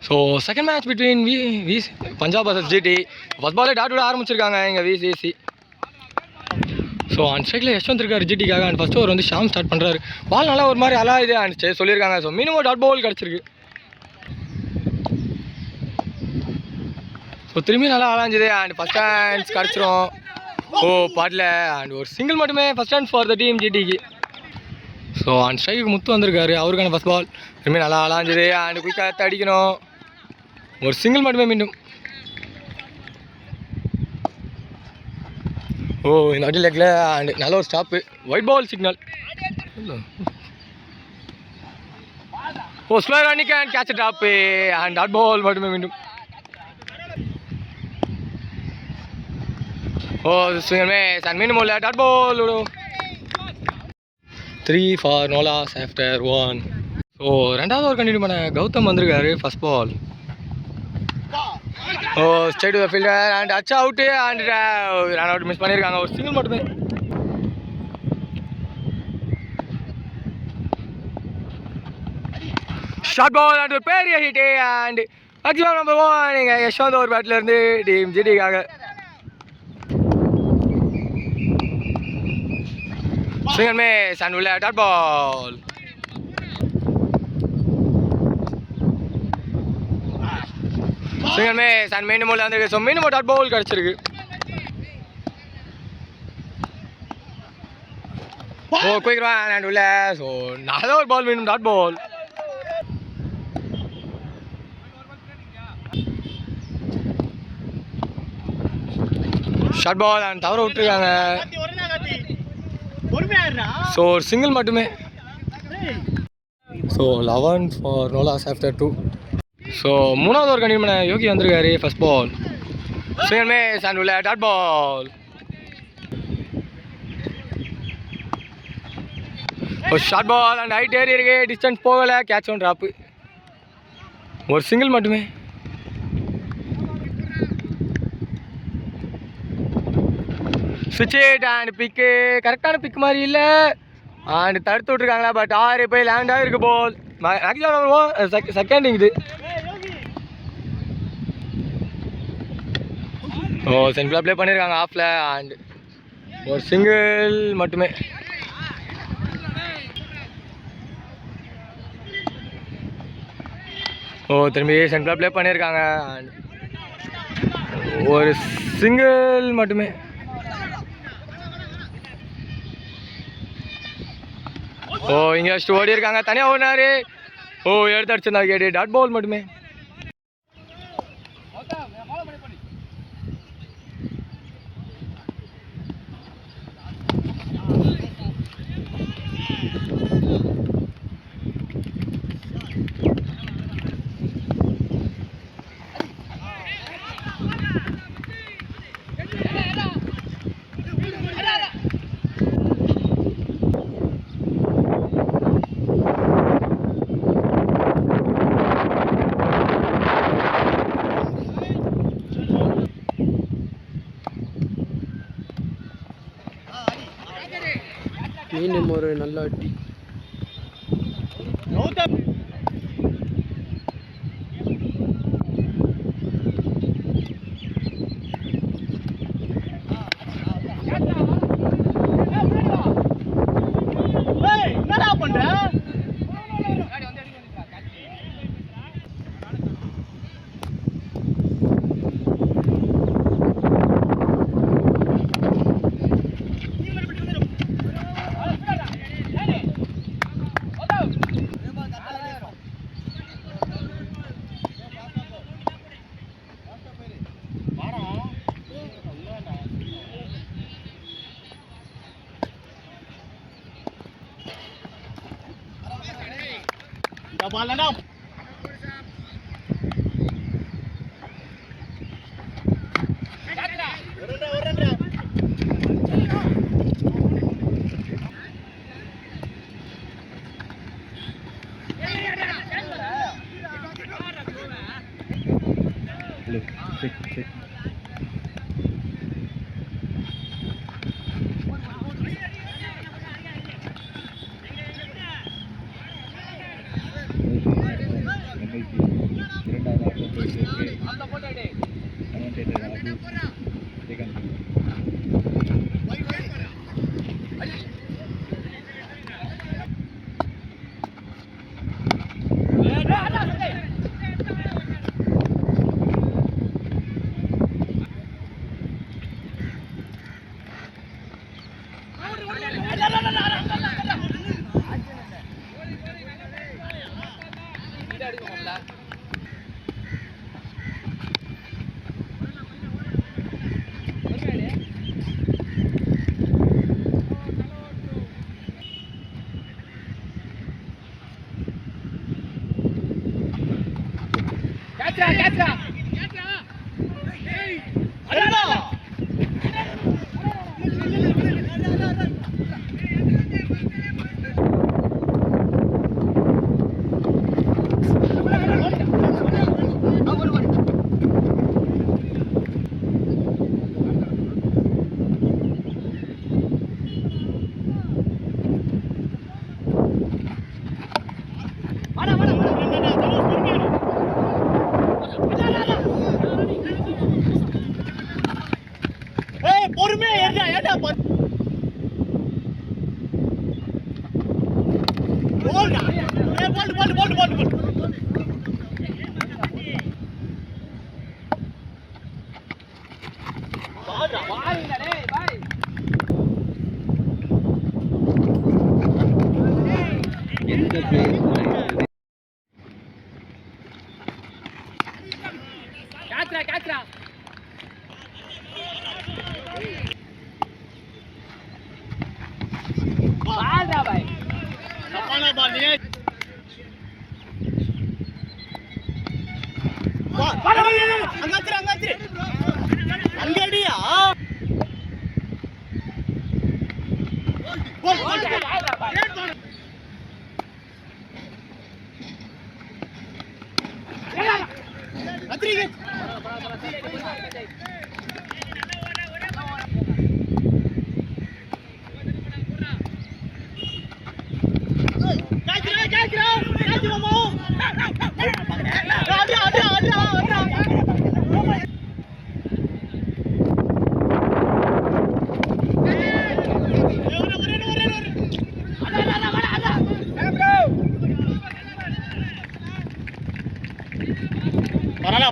So second match between வி Punjab versus GT. First பாலே dot விட ஆரம்பிச்சிருக்காங்க இங்கே விசிசி. ஸோ அண்ட் ஸ்ட்ரைக்கில் யஷ்வந்த் இருக்கார் ஜிடிக்காக. அண்ட் ஃபஸ்ட் ஓவர் வந்து ஷாம் ஸ்டார்ட் பண்ணுறாரு. பால் நல்லா ஒரு மாதிரி அலா இது அண்ட் சொல்லியிருக்காங்க. ஸோ மினிமம் டாட் பால் கிடச்சிருக்கு. ஸோ திரும்பி நல்லா அலாஞ்சுது அண்ட் ஃபஸ்ட் ஹேண்ட்ஸ் கிடச்சிரும். ஓ பாட்டில் அண்ட் ஒரு சிங்கிள் மட்டுமே first hands for the team ஜிடிக்கு. ஸோ அண்ட் ஸ்ட்ரைக்கு முத்து வந்திருக்காரு, அவருக்கான ஃபஸ்ட் பால் திரும்பி நல்லா அலாஞ்சுது அண்ட் குயிக்காக அடிக்கணும். ஒரு சிங்கிள் மட்டுமே மீண்டும். ஓ இந்த அடி லெக்கில் அண்ட் நல்ல ஒரு stop. Wide ball signal. Oh slow running and catch top and dot ball மட்டுமே மீண்டும். ஓ ஸ்விங்கர் மிஸ் அண்ட் மீண்டும் உள்ள dot ball. 3 for no loss after 1. So ரெண்டாவது ஓவர் கண்டினியூ பண்ண கௌதம் வந்திருக்காரு. First ball oh straight to the fielder and அச்சா out and run out miss பண்ணியிருக்காங்க. ஒரு சிங்கிள் மட்டுமே. ஷார்ட் பால் அண்ட் ஒரு பெரிய ஹிட்டு அண்ட் மேக்ஸிமம் நம்பர் 1 இங்கே யஷ்வந்த் ஒரு பேட்லேருந்து team ஜிடிக்காக. Swing and miss and will have dot ball. Swing and miss and மீண்டும் உள்ள வந்திருக்கு. ஸோ மீண்டும் டாட் பால் கிடச்சிருக்கு. ஓ குயிக் ரன் அண்ட் உள்ள. ஸோ நல்ல ஒரு பால் மீண்டும் dot ball. Short ball and தவற விட்டுருக்காங்க. ஸோ ஒரு சிங்கிள் மட்டுமே. So 11 for no loss after 2. So மூணாவது ஓவர் கண்டினியூ பண்ண யோகி வந்திருக்காரு. First ball swing miss and உள்ள டாட் பால். ஒரு ஷார்ட் பால் அண்ட் ஹைட் ஏறி இருக்கு. டிஸ்டன்ஸ் போகலை. Catch one drop. ஒரு சிங்கிள் மட்டுமே. ஸ்விட்ச் இட் அண்ட் பிக்கு கரெக்டான பிக் மாதிரி இல்லை அண்ட் தடுத்து விட்ருக்காங்களா. பட் 6 போய் லேண்ட் ஆகிருக்கு பால். மேக்ஸிமம் செகண்ட் இது. ஓ சென்ட்ரில் ப்ளே பண்ணியிருக்காங்க ஆஃபில் அண்ட் ஒரு சிங்கிள் மட்டுமே. ஓ திரும்பி சென்ட்ரில் ப்ளே பண்ணியிருக்காங்க அண்ட் ஒரு சிங்கிள் மட்டுமே. ஓ இங்கே ஃபஸ்ட்டு ஓடி இருக்காங்க. தனியாக ஓடினாரு. ஓ எடுத்து அடிச்சிருந்தா கேட்டு டாட் பால் மட்டுமே. மீண்டும் ஒரு நல்ல அடி. Ball up. Check. இரண்டாவது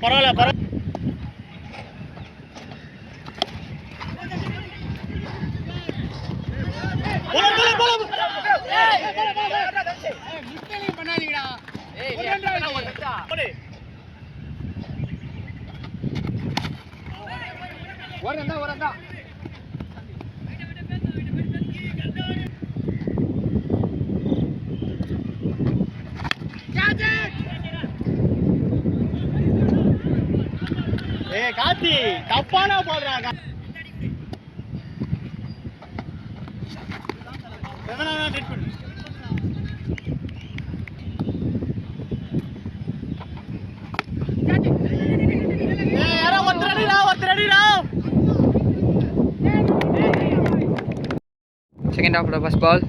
பரவாயில்ல. காத்தி தப்பானா போடுறாங்க. Second half of the first ball.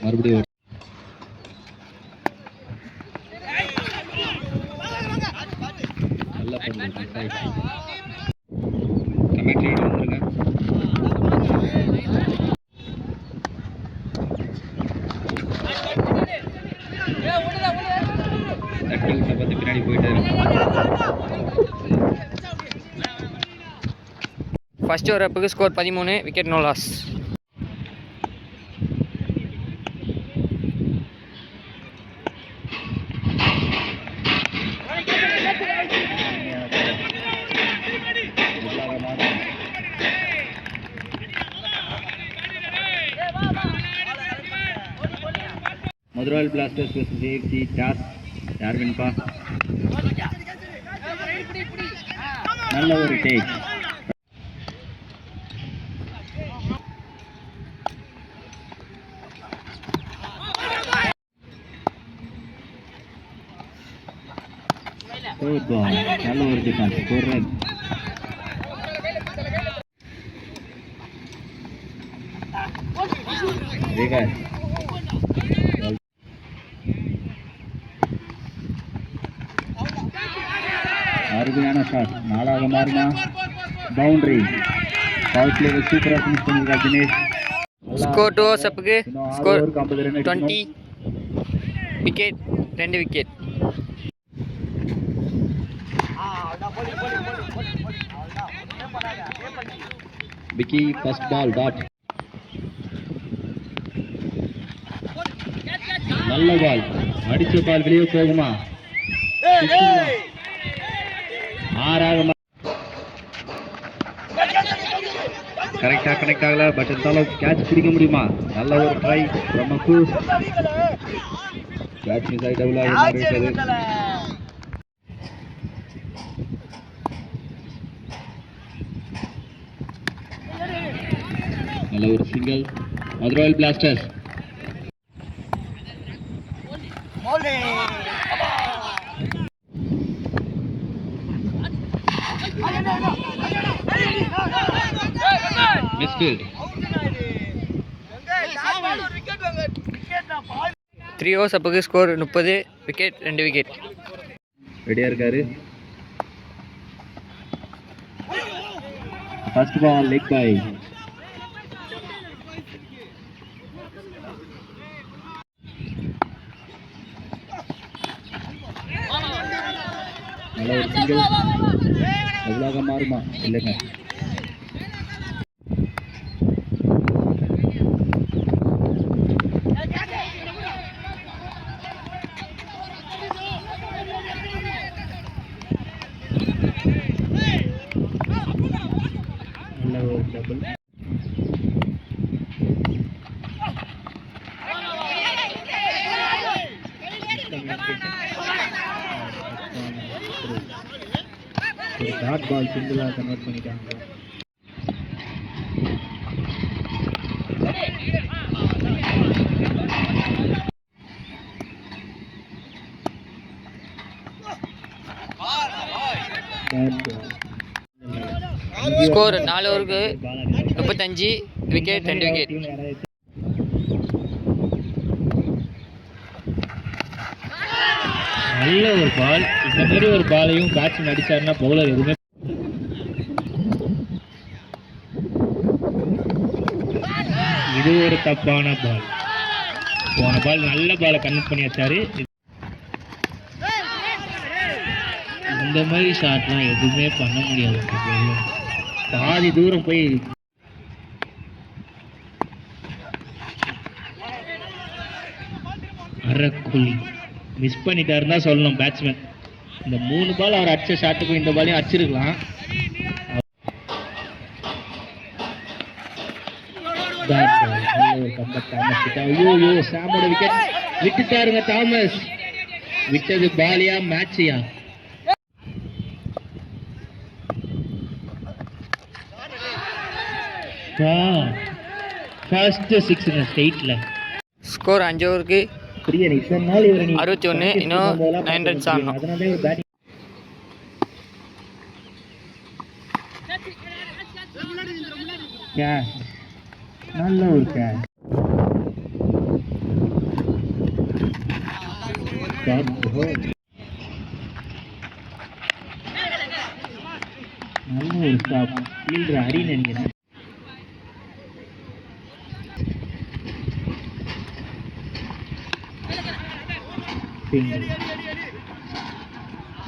மறுபடியும் நல்லா பண்ணுங்க. கமெண்ட்ரி வந்துருங்க. தட்டிவுட்ட பார்த்து பின்னாடி போயிட்டு ஃபர்ஸ்ட் ஓவர் அப்புக்கு score 13, wicket no loss. Madurai blasters vs AFC toss யார் வின்பா? நல்ல ஒரு டேக். நல்ல ஒரு டிஃபென்ஸ். ஒரு ரன். அருமையான ஷாட். 4வது மாறுமா? பவுண்டரி. பவர் பிளேவை சூப்பராக ஃபினிஷ் பண்ணியிருக்கார் தினேஷ். ஸ்கோர் 2 overs அப்புக்கு score 20 wicket 2 wicket. Vicky first ball dot. நல்ல பால், அடிச்ச பால் வெளியே போகுமா? ஆறாக கரெக்டா கனெக்ட் ஆகல, பட் இருந்தாலும் கேட்ச் பிடிக்க முடியுமா? நல்ல ஒரு ட்ரை நமக்கு. கேட்ச் மிஸ் ஆகி டபுள் ஆகி மாறிவிட்டது. நல்ல ஒரு single Madurai blasters. Misfield. 3 overs அப்புக்கு ஸ்கோர் 30 விக்கெட் 2 விக்கெட். ரெடியா இருக்காரு. First ball leg bye. நல்ல ஒரு சிங்கிள். எவ்வளவு மாறுமா? இல்லைங்க. நல்ல ஒரு டபுள். ஒரு டாட் பால் சிங்கிளாக கன்வெர்ட் பண்ணிட்டாங்க. ஸ்கோர் 4 ஓவருக்கு 35 விக்கெட் 2 விக்கெட். நல்ல ஒரு பால். இந்த மாதிரி ஒரு பாலையும் பேட்ஸ்மேன் அடிச்சாருன்னா பவுலர் எதுவுமே. இது ஒரு தப்பான பால். போன பால் நல்ல பாலை கன்வெர்ட் பண்ணி வச்சாரு. இந்த மாதிரி ஷாட்லாம் எதுவுமே பண்ண முடியாது. பாதி தூரம் போய் அரைக்குழி மிஸ் பண்ணிட்டாருன்னு தான் சொல்லணும் பேட்ஸ்மேன். இந்த 3 பால் அவர் அடிச்ச ஷாட்டுக்கும் இந்த பாலையும் அடிச்சிருக்கலாம். ஐயோ சாமோட விக்கெட் விட்டுட்டாருங்க தாமஸ். விட்டது பாலியா மேட்சியா? ஃபர்ஸ்ட் 6 ஸ்ட்ரைட்ல. ஸ்கோர் 5 ஓவருக்கு 61. இன்னும் 9 ரன்ஸ் ஆடணும். நல்ல ஒரு கேட்ச். நல்ல ஒரு ஸ்டாப். ஃபீல்டர் ஹரி நினைக்கிறேன்.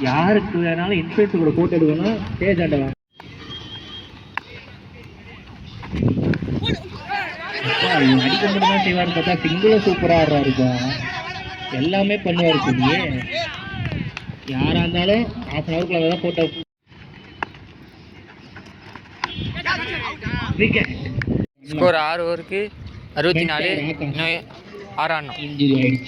யாருக்கு வேணாலும் இன்ஃபுளுன்ஸ் கூட போட்டு எடுக்கணும். ஸ்டேஜ் ஆண்டவா அடிக்க மட்டும்தான் செய்வாரு பார்த்தா சிங்கிளும் சூப்பரா ஆடுறாருப்பா. எல்லாமே பண்ணுவாரு. சொல்லியே யாரா இருந்தாலும் ½ an hour தான் போட்டோ. ஸ்கோர் 6 ஓவருக்கு 64. இன்னும் 6 ஆடணும். இன்ஜுரி ஆயிடுச்சு.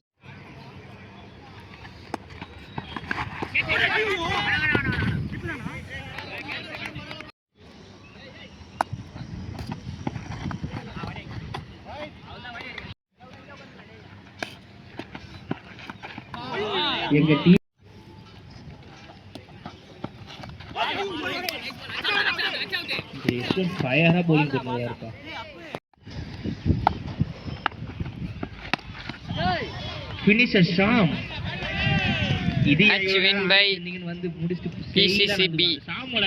எங்க டீம் ஃபயரா போலிங் பண்ணுவாங்க இருப்பா. ஃபினிஷர் ஷாம். இது வின் பை நீங்க வந்து முடிச்சிட்டு PCCB. ஷாமோட